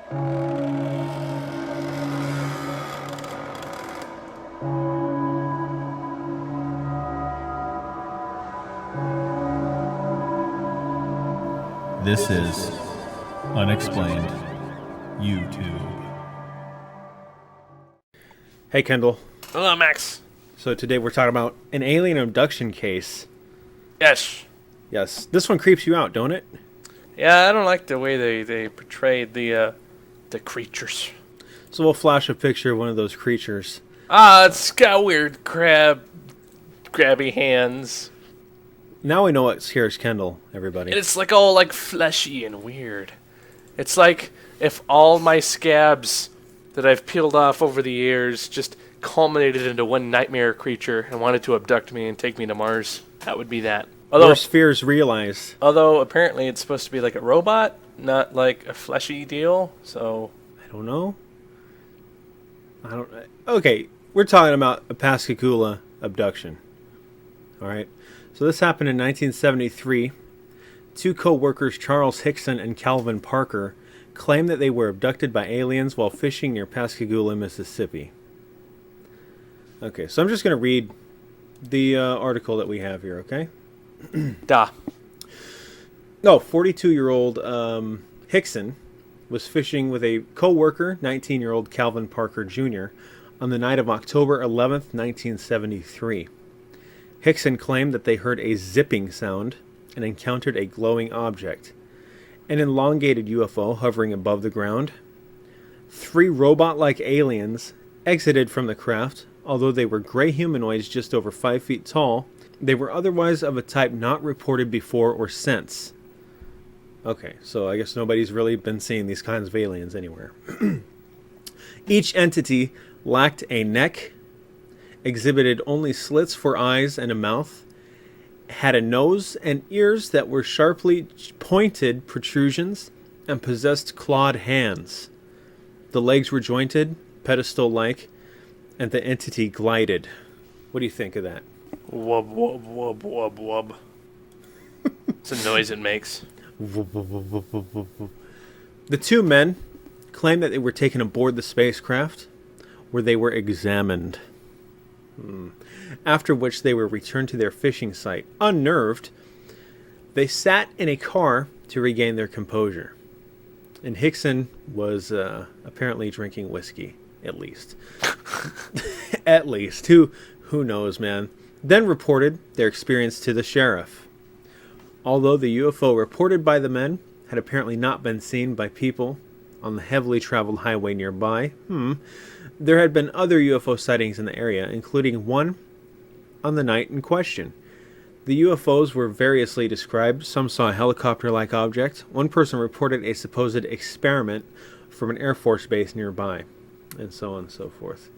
This is Unexplained YouTube. Hey, Kendall. Hello, Max. So today we're talking about an alien abduction case. Yes. Yes. This one creeps you out, don't it? Yeah, I don't like the way they portrayed the creatures. So we'll flash a picture of one of those creatures. It's got weird grabby hands. Now we know what scares Kendall, everybody. And it's like all like fleshy and weird. It's like if all my scabs that I've peeled off over the years just culminated into one nightmare creature and wanted to abduct me and take me to Mars. That would be that. Worst fears realized. Although apparently it's supposed to be like a robot, not like a fleshy deal. So I don't know. Okay, we're talking about a Pascagoula abduction. All right. So this happened in 1973. Two co-workers, Charles Hickson and Calvin Parker, claimed that they were abducted by aliens while fishing near Pascagoula, Mississippi. Okay, so I'm just going to read the article that we have here, okay? Duh. No, 42-year-old Hickson was fishing with a co-worker, 19-year-old Calvin Parker Jr., on the night of October 11th, 1973. Hickson claimed that they heard a zipping sound and encountered a glowing object, an elongated UFO hovering above the ground. 3 robot-like aliens exited from the craft. Although they were gray humanoids just over 5 feet tall, they were otherwise of a type not reported before or since. Okay, so I guess nobody's really been seeing these kinds of aliens anywhere. Each entity lacked a neck, exhibited only slits for eyes and a mouth, had a nose and ears that were sharply pointed protrusions, and possessed clawed hands. The legs were jointed, pedestal-like, and the entity glided. What do you think of that? Wub, wub, wub, wub, wub. It's a noise it makes. The 2 men claimed that they were taken aboard the spacecraft, where they were examined. After which they were returned to their fishing site. Unnerved, they sat in a car to regain their composure. And Hickson was apparently drinking whiskey, at least. At least. Who knows, man? Then reported their experience to the sheriff. Although the UFO reported by the men had apparently not been seen by people on the heavily traveled highway nearby, there had been other UFO sightings in the area, including one on the night in question. The UFOs were variously described. Some saw a helicopter-like object. One person reported a supposed experiment from an Air Force base nearby, and so on and so forth.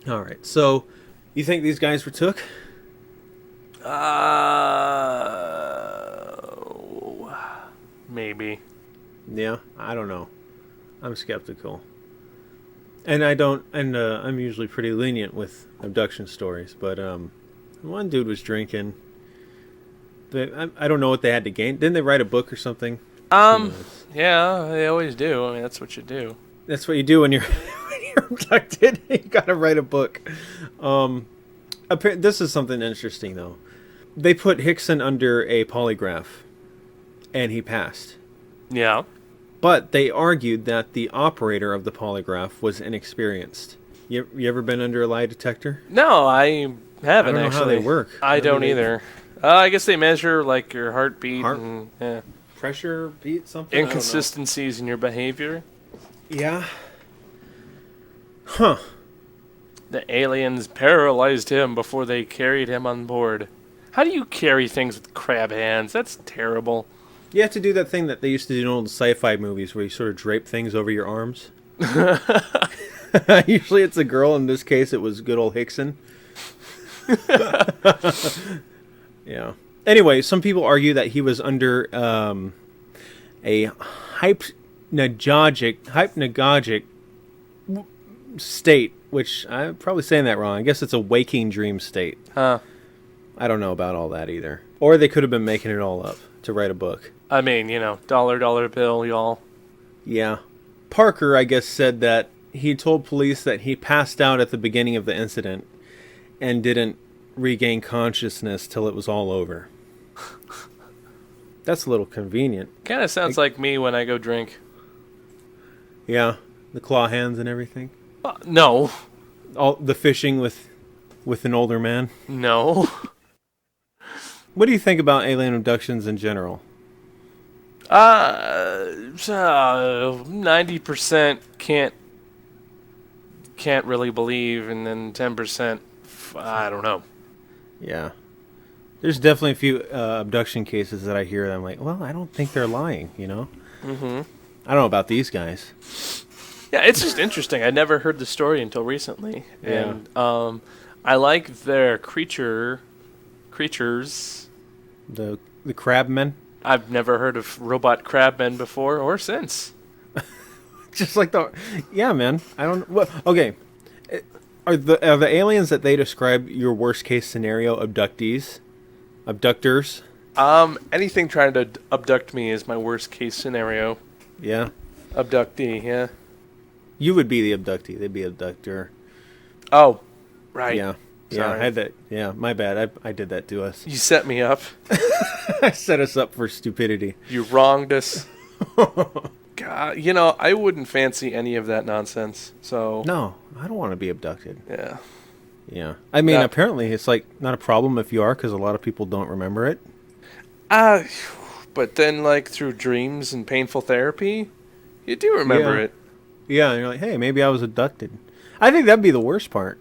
All right, so you think these guys were took? Maybe. Yeah, I don't know. I'm skeptical. And I'm usually pretty lenient with abduction stories, but one dude was drinking. I don't know what they had to gain. Didn't they write a book or something? Yeah, they always do. I mean, that's what you do. That's what you do when you're abducted. You gotta write a book. This is something interesting, though. They put Hickson under a polygraph, and he passed. Yeah. But they argued that the operator of the polygraph was inexperienced. You ever been under a lie detector? No, I haven't. I don't know how they work. I don't either. I guess they measure like your heartbeat and pressure, beat, something. Inconsistencies in your behavior. Yeah. Huh. The aliens paralyzed him before they carried him on board. How do you carry things with crab hands? That's terrible. You have to do that thing that they used to do in old sci-fi movies where you sort of drape things over your arms. Usually it's a girl. In this case, it was good old Hickson. Yeah. Anyway, some people argue that he was under a hypnagogic state, which I'm probably saying that wrong. I guess it's a waking dream state. Huh. I don't know about all that either. Or they could have been making it all up to write a book. I mean, dollar bill, y'all. Yeah. Parker, I guess, said that he told police that he passed out at the beginning of the incident and didn't regain consciousness till it was all over. That's a little convenient. Kind of sounds like me when I go drink. Yeah, the claw hands and everything. No. All the fishing with an older man. No. What do you think about alien abductions in general? 90% can't really believe, and then 10%, I don't know. Yeah. There's definitely a few abduction cases that I hear that I'm like, well, I don't think they're lying, you know? Mm-hmm. I don't know about these guys. Yeah, it's just interesting. I never heard the story until recently. Yeah. And I like their creatures. The crabmen. I've never heard of robot crabmen before or since. Just like yeah, man. I don't. Well, okay. Are the aliens that they describe your worst case scenario abductees, abductors? Anything trying to abduct me is my worst case scenario. Yeah. Abductee, yeah. You would be the abductee. They'd be abductor. Oh, right. Yeah. Yeah. Sorry. I had that. Yeah. My bad. I did that to us. You set me up. I set us up for stupidity. You wronged us. God, I wouldn't fancy any of that nonsense. So No, I don't want to be abducted. yeah. Yeah. I mean, apparently it's like not a problem if you are, because a lot of people don't remember it. But then, like, through dreams and painful therapy, you do remember it. Yeah, and you're like, hey, maybe I was abducted. I think that'd be the worst part.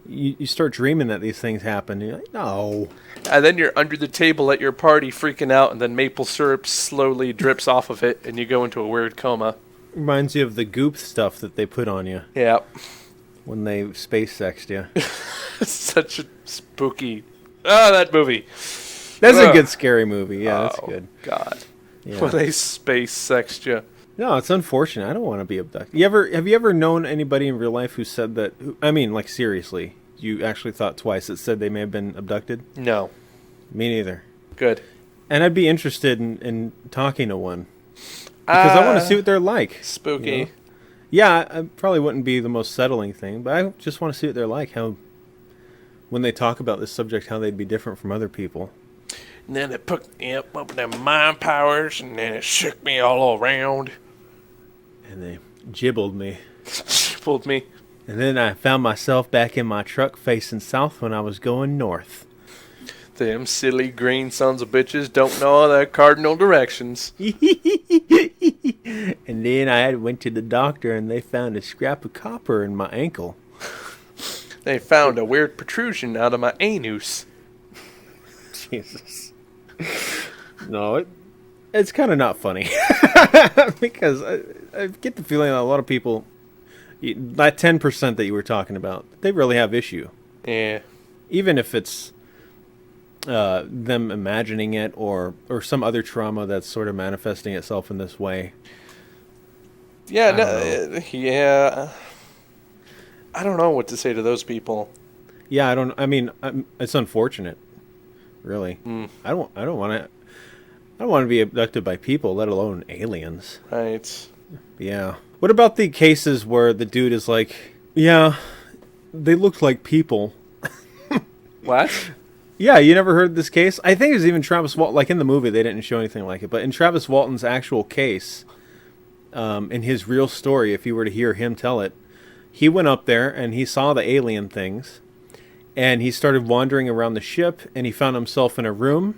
You start dreaming that these things happen. And you're like, no. And then you're under the table at your party freaking out, and then maple syrup slowly drips off of it, and you go into a weird coma. Reminds you of the goop stuff that they put on you. Yeah. When they space sexed you. Such a spooky... Oh, that movie. That's a good scary movie. Yeah, that's good. God. Yeah. When they space sexed you. No, it's unfortunate. I don't want to be abducted. Have you ever known anybody in real life who said that? I mean, like, seriously, you actually thought twice that said they may have been abducted? No. Me neither. Good. And I'd be interested in talking to one. Because I want to see what they're like. Spooky. You know? Yeah, it probably wouldn't be the most settling thing, but I just want to see what they're like. How, when they talk about this subject, how they'd be different from other people. And then it put me up with them mind powers, and then it shook me all around. And they jibbled me. Pulled me. And then I found myself back in my truck facing south when I was going north. Them silly green sons of bitches don't know their cardinal directions. And then I went to the doctor and they found a scrap of copper in my ankle. They found a weird protrusion out of my anus. Jesus. No, it's kind of not funny. Because I get the feeling that a lot of people, that 10% that you were talking about, they really have issue. Yeah. Even if it's them imagining it or some other trauma that's sort of manifesting itself in this way. Yeah, yeah. I don't know what to say to those people. Yeah, I mean, it's unfortunate. Really. I don't want to be abducted by people, let alone aliens. Right. Yeah. What about the cases where the dude is like, yeah, they looked like people. What? Yeah, you never heard this case? I think it was even Travis Walton. Like in the movie, they didn't show anything like it. But in Travis Walton's actual case, in his real story, if you were to hear him tell it, he went up there and he saw the alien things. And he started wandering around the ship and he found himself in a room.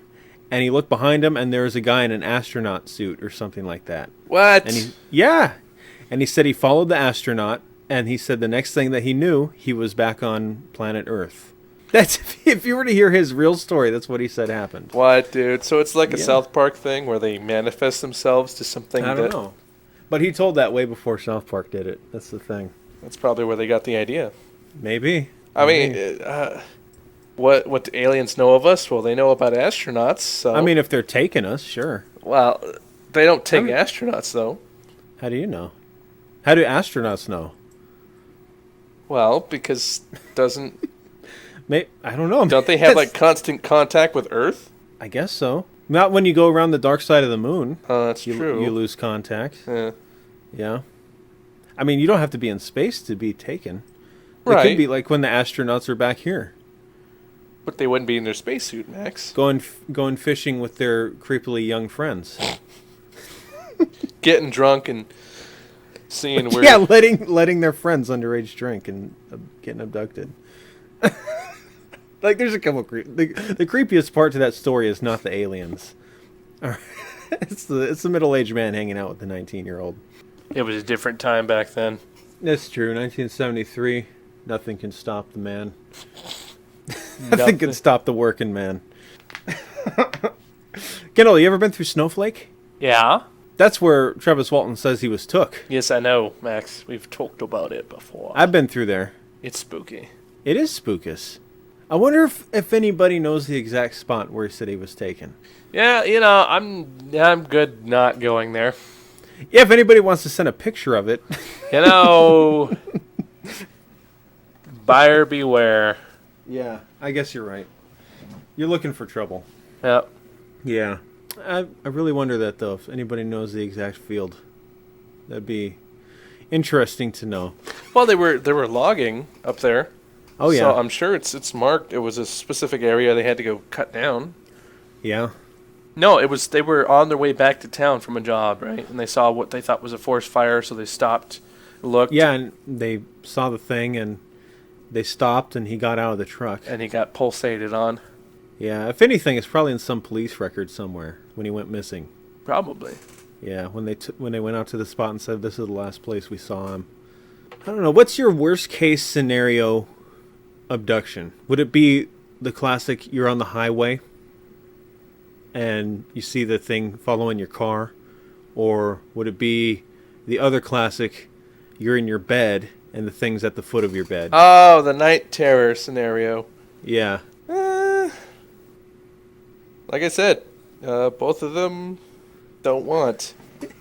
And he looked behind him and there was a guy in an astronaut suit or something like that. What? And he said he followed the astronaut. And he said the next thing that he knew, he was back on planet Earth. That's if you were to hear his real story, that's what he said happened. What, dude? So it's like a South Park thing where they manifest themselves to something. I don't know, but he told that way before South Park did it. That's the thing. That's probably where they got the idea. Maybe. I mean, what do aliens know of us? Well, they know about astronauts. So I mean, if they're taking us, sure. Well, they don't take astronauts though. How do you know? How do astronauts know? Well, because doesn't. I don't know. Don't they have like constant contact with Earth? I guess so. Not when you go around the dark side of the moon. Oh, that's true. You lose contact. Yeah. Yeah. I mean, you don't have to be in space to be taken. It Right. could be like when the astronauts are back here, But they wouldn't be in their spacesuit, Max. going fishing with their creepily young friends. Getting drunk and seeing where. Yeah, letting their friends underage drink and getting abducted. Like, there's a couple the creepiest part to that story is not the aliens. All right. It's the middle-aged man hanging out with the 19-year-old. It was a different time back then. That's true. 1973. Nothing can stop the man. Nothing can stop the working man. Kendall, you ever been through Snowflake? Yeah. That's where Travis Walton says he was took. Yes, I know, Max. We've talked about it before. I've been through there. It's spooky. It is spookus. I wonder if anybody knows the exact spot where he said he was taken. Yeah, I'm good not going there. Yeah, if anybody wants to send a picture of it. Buyer beware. Yeah, I guess you're right. You're looking for trouble. Yep. Yeah. I really wonder that, though, if anybody knows the exact field. That'd be interesting to know. Well, they were logging up there. Oh, yeah. So I'm sure it's marked. It was a specific area they had to go cut down. Yeah. No, they were on their way back to town from a job, right? And they saw what they thought was a forest fire, so they stopped, looked. Yeah, and they saw the thing, and they stopped, and he got out of the truck. And he got pulsated on. Yeah, if anything, it's probably in some police record somewhere when he went missing. Probably. Yeah, when they went out to the spot and said, this is the last place we saw him. I don't know. What's your worst case scenario abduction? Would it be the classic, you're on the highway and you see the thing following your car? Or would it be the other classic, you're in your bed and the thing's at the foot of your bed? Oh, the night terror scenario. Yeah. Like I said, both of them don't want.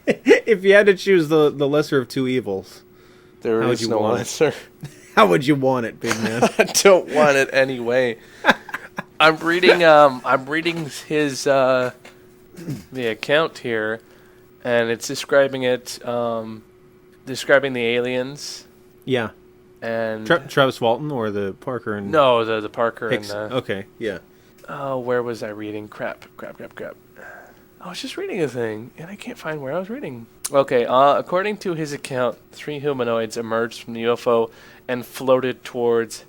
If you had to choose the lesser of two evils, There how would is you no want it? answer. How would you want it, big man? I don't want it anyway. I'm reading his the account here, and it's describing describing the aliens Yeah. and Travis Walton or the Parker and no, the Parker Hicks. and the Okay, yeah. oh, where was I reading? Crap. I was just reading a thing, and I can't find where I was reading. Okay, according to his account, 3 humanoids emerged from the UFO and floated towards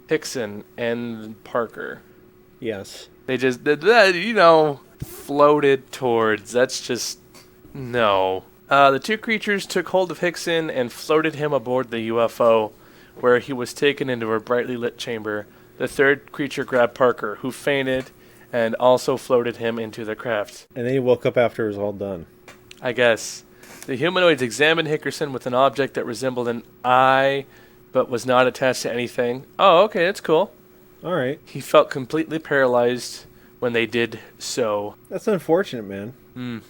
Hickson and Parker. Yes. They just did that, floated towards. That's just... no. The 2 creatures took hold of Hickson and floated him aboard the UFO, where he was taken into a brightly lit chamber. The 3rd creature grabbed Parker, who fainted, and also floated him into the craft. And then he woke up after it was all done. I guess. The humanoids examined Hickerson with an object that resembled an eye, but was not attached to anything. Oh, okay, that's cool. All right. He felt completely paralyzed when they did so. That's unfortunate, man.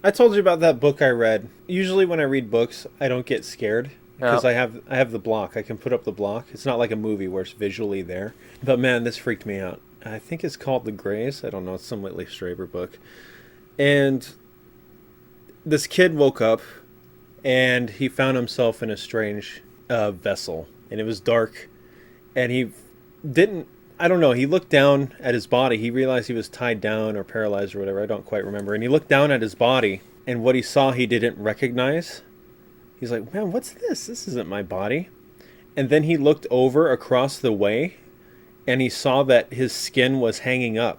I told you about that book I read. Usually when I read books, I don't get scared because I have the block. I can put up the block. It's not like a movie where it's visually there. But man, this freaked me out. I think it's called The Greys. I don't know. It's some Whitley Strieber book. And this kid woke up and he found himself in a strange vessel. And it was dark. And he didn't... I don't know. He looked down at his body. He realized he was tied down or paralyzed or whatever. I don't quite remember. And he looked down at his body. And what he saw, he didn't recognize. He's like, man, what's this? This isn't my body. And then he looked over across the way. And he saw that his skin was hanging up.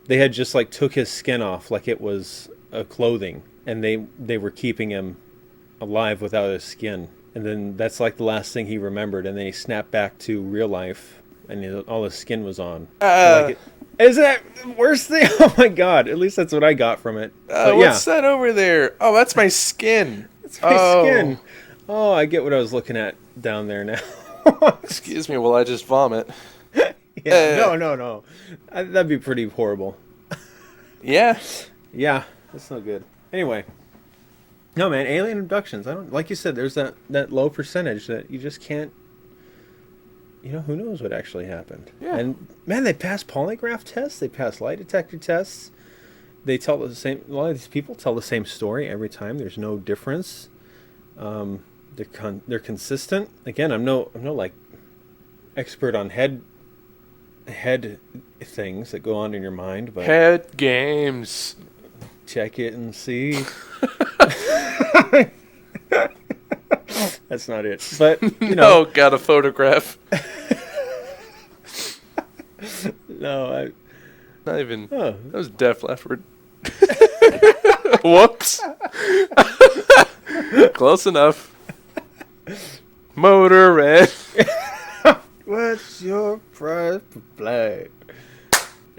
They had just like took his skin off like it was clothing. And they were keeping him alive without his skin. And then that's like the last thing he remembered. And then he snapped back to real life. And all his skin was on. Isn't that the worst thing? Oh my god. At least that's what I got from it. What's that over there? Oh, that's my skin. It's my skin. Oh, I get what I was looking at down there now. Excuse me while I just vomit. Yeah, no. That'd be pretty horrible. Yeah. Yeah, that's no good. Anyway. No, man, alien abductions. I don't, like you said, there's that low percentage that you just can't, who knows what actually happened. Yeah. And man, they pass polygraph tests, they pass lie detector tests. They tell a lot of these people tell the same story every time. There's no difference. They're consistent. Again, I'm no like expert on head things that go on in your mind, but Head games. check it and see. That's not it. But you know, No, got a photograph. no, Not even. Oh. That was Def Leppard. Whoops. Close enough. Motorhead. What's your price for blood?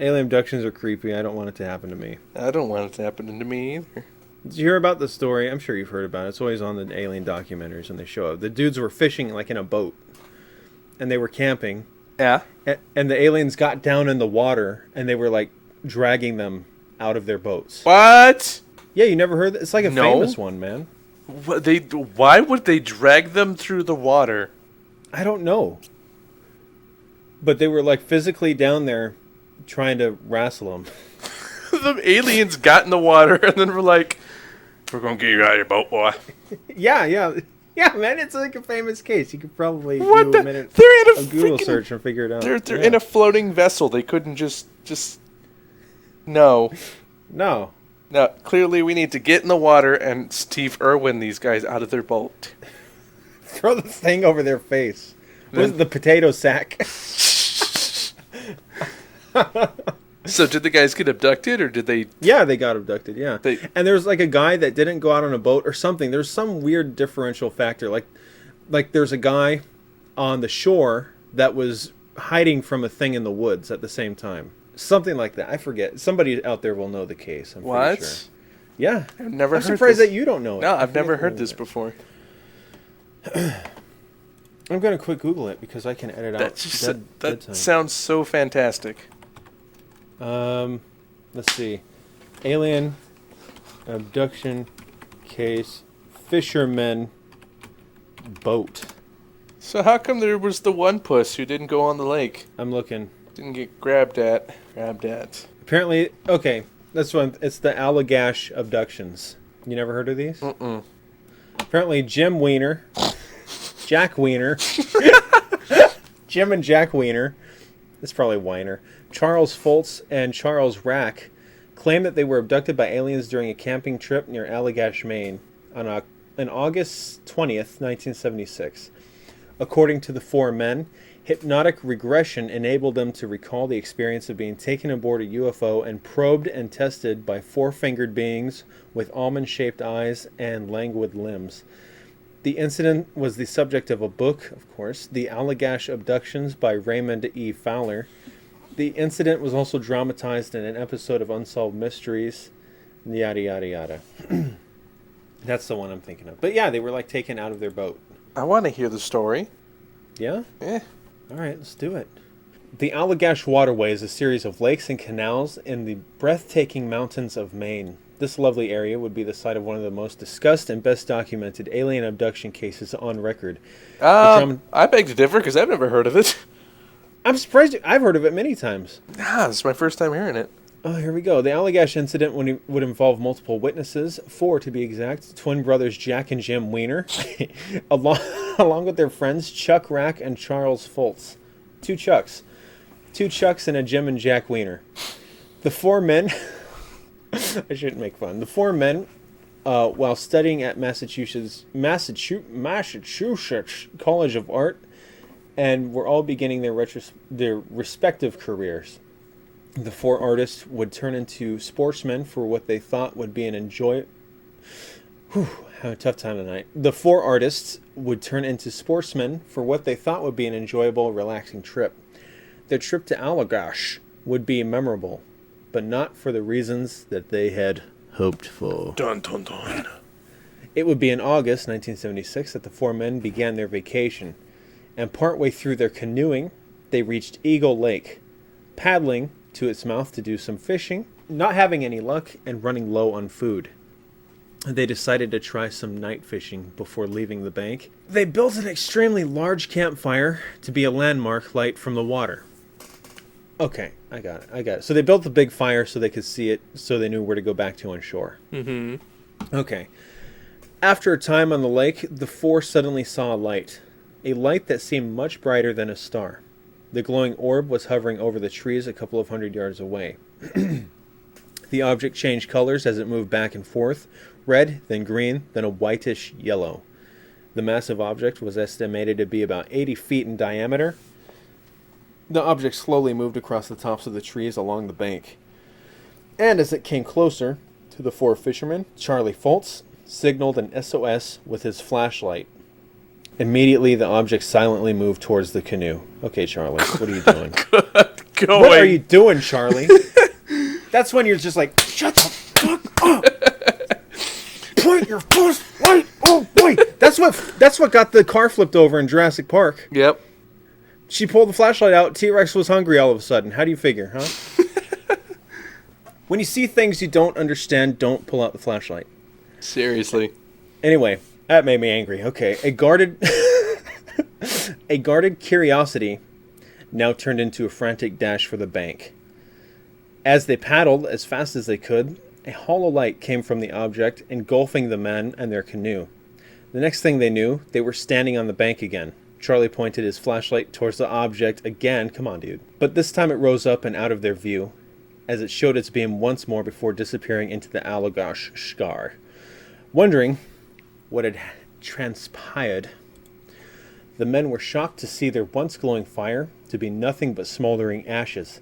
Alien abductions are creepy. I don't want it to happen to me. I don't want it to happen to me either. Did you hear about the story? I'm sure you've heard about it. It's always on the alien documentaries when they show up. The dudes were fishing like in a boat, and they were camping. Yeah. And the aliens got down in the water, and they were like dragging them out of their boats. What? Yeah, you never heard that? It's like a No. famous one, man. Why would they drag them through the water? I don't know. But they were like physically down there trying to wrestle them. The aliens got in the water and then were like, "We're gonna get you out of your boat, boy." Yeah, man. It's like a famous case. You could probably What do the? a minute They're in a of Google freaking- search and figure it out. They're Yeah. in a floating vessel. They couldn't just. No. No. No. Clearly, we need to get in the water and Steve Irwin these guys out of their boat. Throw the thing over their face. What is it, the potato sack? So did the guys get abducted, or did they? Yeah, they got abducted, yeah. They- And there's like a guy that didn't go out on a boat or something. There's some weird differential factor. Like there's a guy on the shore that was hiding from a thing in the woods at the same time. Something like that. I forget. Somebody out there will know the case, I'm What? pretty sure. Yeah. I've never I'm heard surprised this. that you don't know it. No, I I've never forget heard who this it. before. I'm going to quick Google it because I can edit out dead time. Sounds so fantastic. Let's see. Alien abduction case, fisherman boat. So how come there was the one puss who didn't go on the lake? I'm looking. Didn't get grabbed at. Apparently, okay, that's one. It's the Allagash abductions. You never heard of these? Mm-mm. Apparently, Jim Wiener, Jack Wiener, Jim and Jack Wiener. It's probably Weiner. Charles Foltz and Charles Rack claimed that they were abducted by aliens during a camping trip near Allagash, Maine, on August 20th, 1976. According to the four men, hypnotic regression enabled them to recall the experience of being taken aboard a UFO and probed and tested by four-fingered beings with almond-shaped eyes and languid limbs. The incident was the subject of a book, of course, The Allagash Abductions by Raymond E. Fowler. The incident was also dramatized in an episode of Unsolved Mysteries, yada, yada, yada. That's the one I'm thinking of. But yeah, they were like taken out of their boat. I want to hear the story. Yeah? Eh. All right, let's do it. The Allagash Waterway is a series of lakes and canals in the breathtaking mountains of Maine. This lovely area would be the site of one of the most discussed and best documented alien abduction cases on record. I beg to differ because I've never heard of it. I'm surprised. I've heard of it many times. Ah, this is my first time hearing it. Oh, here we go. The Allagash incident would involve multiple witnesses, 4 to be exact, twin brothers Jack and Jim Wiener, along with their friends Chuck Rack and Charles Foltz. 2 Chucks. 2 Chucks and a Jim and Jack Wiener. The 4 men... I shouldn't make fun. The 4 men, while studying at Massachusetts College of Art, and were all beginning their respective careers. The 4 artists would turn into sportsmen for what they thought would be an having a tough time tonight. The 4 artists would turn into sportsmen for what they thought would be an enjoyable, relaxing trip. Their trip to Allagash would be memorable, but not for the reasons that they had hoped for. Dun dun dun. It would be in August 1976 that the 4 men began their vacation, and partway through their canoeing, they reached Eagle Lake, paddling to its mouth to do some fishing, not having any luck, and running low on food. They decided to try some night fishing before leaving the bank. They built an extremely large campfire to be a landmark light from the water. Okay, I got it. So they built the big fire so they could see it, so they knew where to go back to on shore. Mm-hmm. Okay. After a time on the lake, the four suddenly saw a light that seemed much brighter than a star. The glowing orb was hovering over the trees a couple of 100 yards away. The object changed colors as it moved back and forth, red, then green, then a whitish yellow. The massive object was estimated to be about 80 feet in diameter. The object slowly moved across the tops of the trees along the bank. And as it came closer to the four fishermen, Charlie Foltz signaled an SOS with his flashlight. Immediately, the object silently moved towards the canoe. Okay, Charlie, what are you doing? What are you doing, Charlie? That's when you're just like, shut the fuck up! Point your flashlight! Oh boy, that's what got the car flipped over in Jurassic Park. Yep. She pulled the flashlight out. T-Rex was hungry all of a sudden. How do you figure, huh? When you see things you don't understand, don't pull out the flashlight. Seriously. Anyway, that made me angry. Okay, a guarded curiosity now turned into a frantic dash for the bank. As they paddled as fast as they could, a hollow light came from the object, engulfing the men and their canoe. The next thing they knew, they were standing on the bank again. Charlie pointed his flashlight towards the object again. Come on, dude. But this time it rose up and out of their view, as it showed its beam once more before disappearing into the Allagash scar. Wondering what had transpired, the men were shocked to see their once glowing fire to be nothing but smoldering ashes.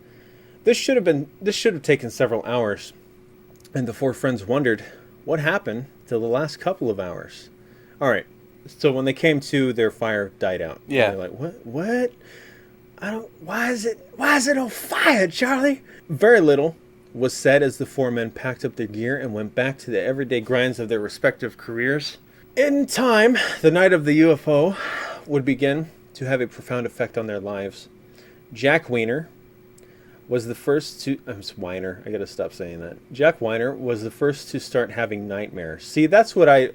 This should have taken several hours, and the four friends wondered what happened to the last couple of hours. All right, so when they came to, their fire died out. Yeah. And they're like, what? Why is it on fire, Charlie? Very little was said as the four men packed up their gear and went back to the everyday grinds of their respective careers. In time, the night of the UFO would begin to have a profound effect on their lives. Jack Weiner was the first to... Weiner. I gotta stop saying that. Jack Weiner was the first to start having nightmares. See, that's what I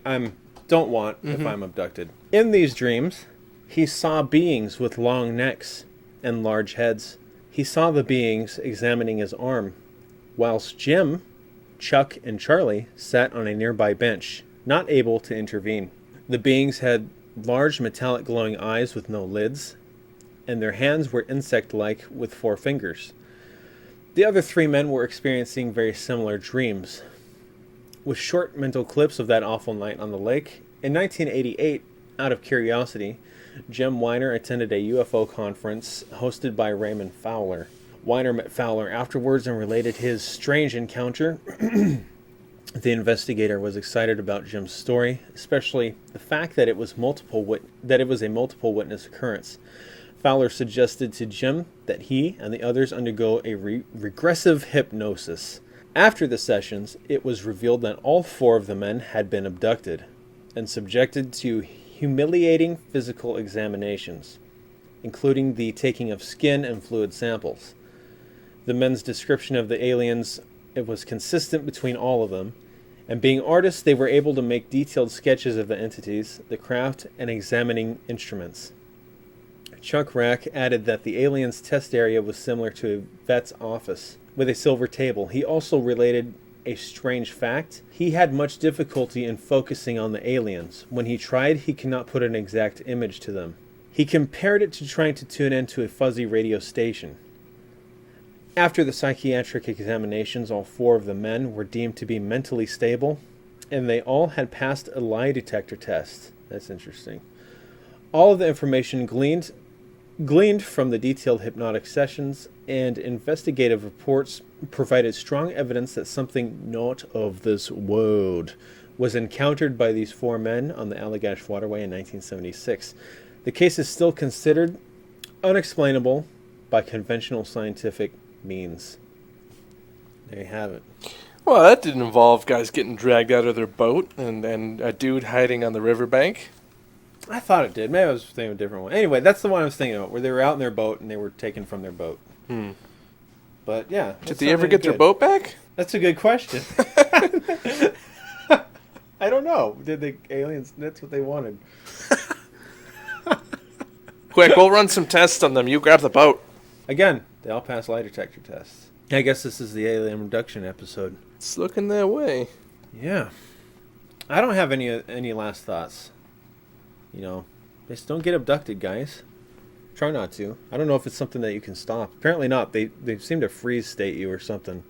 don't want if I'm abducted. In these dreams, he saw beings with long necks and large heads. He saw the beings examining his arm, whilst Jim, Chuck, and Charlie sat on a nearby bench, not able to intervene. The beings had large metallic glowing eyes with no lids, and their hands were insect-like with 4 fingers. The other 3 men were experiencing very similar dreams. With short mental clips of that awful night on the lake, in 1988, out of curiosity, Jim Weiner attended a UFO conference hosted by Raymond Fowler. Weiner met Fowler afterwards and related his strange encounter. The investigator was excited about Jim's story, especially the fact that it was a multiple witness occurrence. Fowler suggested to Jim that he and the others undergo a regressive hypnosis. After the sessions, it was revealed that all 4 of the men had been abducted and subjected to humiliating physical examinations, including the taking of skin and fluid samples. The men's description of the aliens, it was consistent between all of them, and being artists, they were able to make detailed sketches of the entities, the craft, and examining instruments. Chuck Rack added that the aliens' test area was similar to a vet's office, with a silver table. He also related a strange fact. He had much difficulty in focusing on the aliens. When he tried, he could not put an exact image to them. He compared it to trying to tune into a fuzzy radio station. After the psychiatric examinations, all 4 of the men were deemed to be mentally stable, and they all had passed a lie detector test. That's interesting. All of the information gleaned from the detailed hypnotic sessions and investigative reports provided strong evidence that something not of this world was encountered by these 4 men on the Allagash waterway in 1976. The case is still considered unexplainable by conventional scientific means. There you have it. Well, that didn't involve guys getting dragged out of their boat and a dude hiding on the riverbank. I thought it did. Maybe I was thinking of a different one. Anyway, that's the one I was thinking of, where they were out in their boat and they were taken from their boat. But yeah. Did they ever get their boat back? That's a good question. I don't know. Did the aliens... That's what they wanted. Quick, we'll run some tests on them. You grab the boat. Again, they all pass lie detector tests. I guess this is the alien abduction episode. It's looking that way. Yeah. I don't have any last thoughts. You know, just don't get abducted, guys. Try not to. I don't know if it's something that you can stop. Apparently not. They seem to freeze state you or something.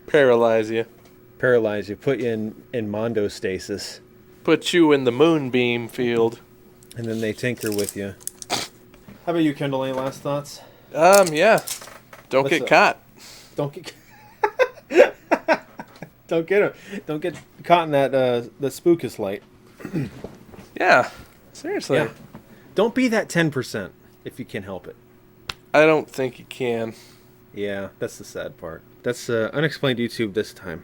Paralyze you. Paralyze you. Put you in mondo stasis. Put you in the moonbeam field. And then they tinker with you. How about you, Kendall? Any last thoughts? Yeah. Don't get caught. Don't get don't get caught in that the spookus light. Yeah. Seriously. Yeah. Don't be that 10% if you can help it. I don't think you can. Yeah, that's the sad part. That's Unexplained YouTube this time.